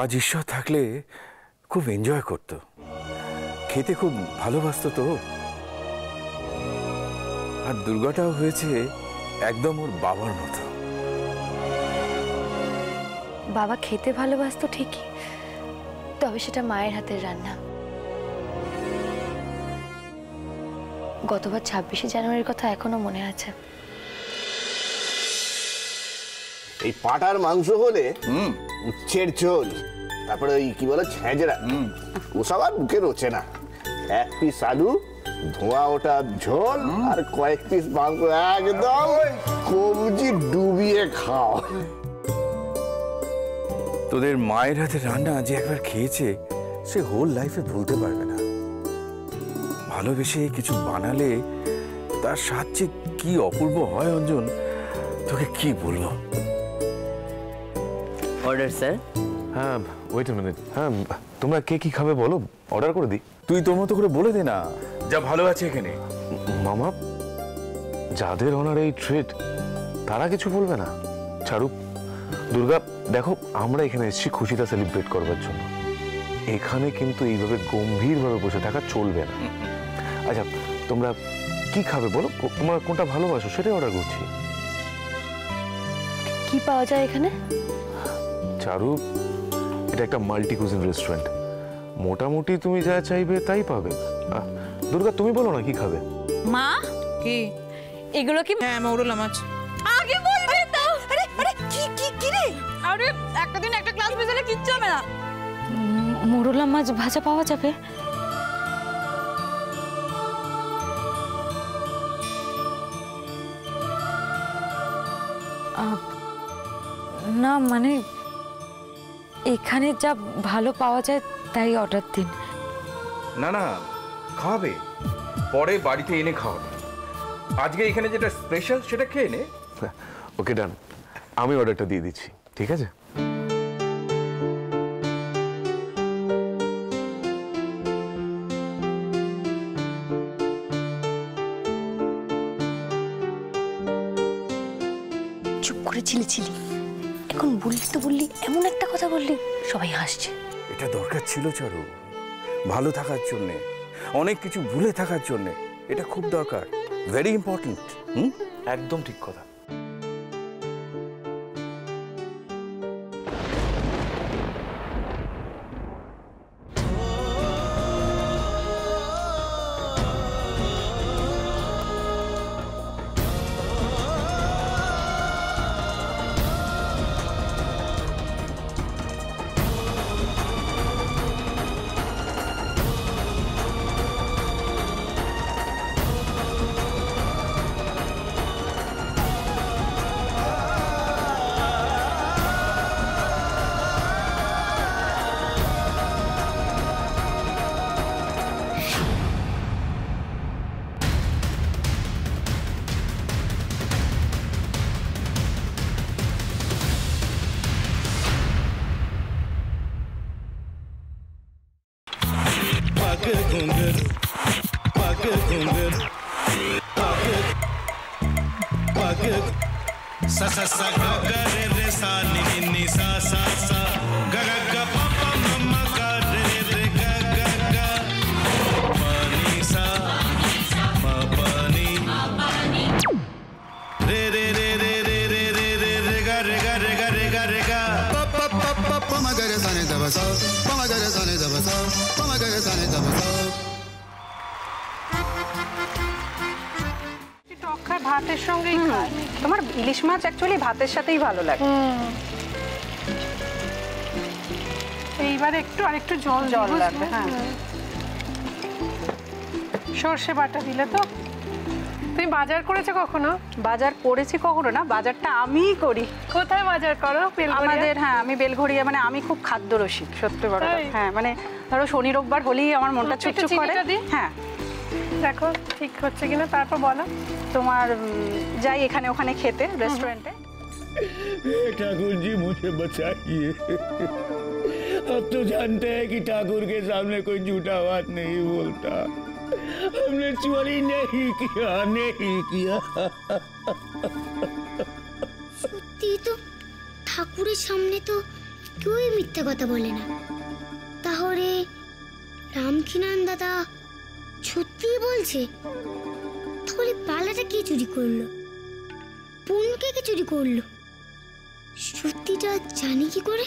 আজ ঈশ্বর থাকলে খুব এনজয় করত, খেতে খুব ভালোবাসতো তো। আর দুর্গাটাও হয়েছে একদম ওর বাবার মতো। বাবা খেতে ভালোবাসতো ঠিকই, তবে সেটা মায়ের হাতের রান্না। গতবার 26শে জানুয়ারির কথা এখনো মনে আছে। এই পাটার মাংস হলে উচ্ছের ঝোল, তারপরে ওই কি বলে ছেঁচড়া, ওসব আর মুখে রোচে না। এক পিস আলু, ধোঁয়া ওটা ঝোল, আর কয়েক পিস মাংস, একদম কবজি ডুবিয়ে খাও। তোদের মায়ের হাতে রান্না যে একবার খেয়েছে সে হোল লাইফে ভুলতে পারবে না। ভালোবেসে কিছু বানালে তার স্বাদ যে কি অপূর্ব হয় অঞ্জন, তোকে কি বলবো। Order sir. হ্যাঁ ওয়েট আ মিনিট, হ্যাঁ তোমরা কে কি খাবে বলো, অর্ডার করে দিই। তুই তোর মতো করে বলে দে না, যা ভালো আছে এখানে। মামা, যাদের অনার এই ট্রিট তারা কিছু বলবে না। ছাড়ুক। দুর্গা দেখো, আমরা এখানে এসেছি খুশিটা সেলিব্রেট করবার জন্য, এখানে কিন্তু এইভাবে গম্ভীরভাবে বসে থাকা চলবে না। আচ্ছা তোমরা কি খাবে বলো, তোমরা কোনটা ভালোবাসো সেটাই অর্ডার করছি। কি পাওয়া যায় এখানে? চারু, এটা একটা মাল্টি কুজিন রেস্টুরেন্ট, মোটামুটি তুমি যা চাইবে তাই পাবে। দুর্গা তুমি বলো না কি খাবে। মা কি এগুলো কি? হ্যাঁ মৌরলা মাছ। আগে বলবে তো। আরে আরে কি কি কি রে? আরে একটা দিন একটা ক্লাস মিস হলে কিচ্ছু হবে না। মোরলা মাছ ভাজা পাওয়া যাবে? না মানে এখানে যা ভালো পাওয়া যায় তাই অর্ডার দিন। না না, খাওয়াবে, পরে বাড়িতে এনে খাওয়াবে। আজকে এখানে যেটা স্পেশাল সেটা খেয়ে নে। ওকে ডান, আমি অর্ডারটা দিয়ে দিচ্ছি, ঠিক আছে? চুপ করে ছিলি, এখন বললি তো বললি, এমন একটা কথা বললি সবাই হাসছে। এটা দরকার ছিল চারু, ভালো থাকার জন্যে, অনেক কিছু ভুলে থাকার জন্যে। এটা খুব দরকার, ভেরি ইম্পর্টেন্ট। একদম ঠিক কথা। sa sa sa ga ga re re sa ni ni ni sa sa sa ga ga ga pa pa ma ma ga re re ga ga ga pa ni sa ma pa ni re re re re re re re re re ga re ga re ga re ga re ga pa pa pa pa pa ma ga re sa ni da ba sa pa ma ga re sa ni da ba sa pa ma ga re sa ni da ba sa ভাতের সঙ্গেই খায়। তোমার ইলিশ মাছ actually ভাতের সাথেই ভালো লাগে। এইবার একটু আরেকটু জল লাগবে। হ্যাঁ, সর্ষে বাটা দিলে তো। তুমি বাজার করেছো কখনো? বাজার করেছি কখনো না, বাজারটা আমিই করি। কোথায় বাজার করো? আমাদের, হ্যাঁ আমি বেলঘড়িয়া, মানে আমি খুব খাদ্য রসিক, সত্যি বড়। হ্যাঁ মানে ধরো শনি রোববার হলেই আমার মনটা চুপচুপ করে। হ্যাঁ দেখো ঠিক হচ্ছে কিনা, তারপর বলো। তোমার যাই এখানে ওখানে খেতে रेस्टोरेंट है। ठाकुर जी मुझे बचाइए, अब तो जानते हैं कि ठाकुर के सामने कोई झूठा बात नहीं बोलता। हमने चोरी नहीं किया। সত্যি তো ঠাকুরের সামনে তো কেউই মিথ্যা কথা বলে না। তাহলে রামকিনান দাদা সত্যিই বলছে? তাহলে পালাটা কে চুরি করলো? পুনকে কে চুরি করলো? সত্যিটা জানি কি করে?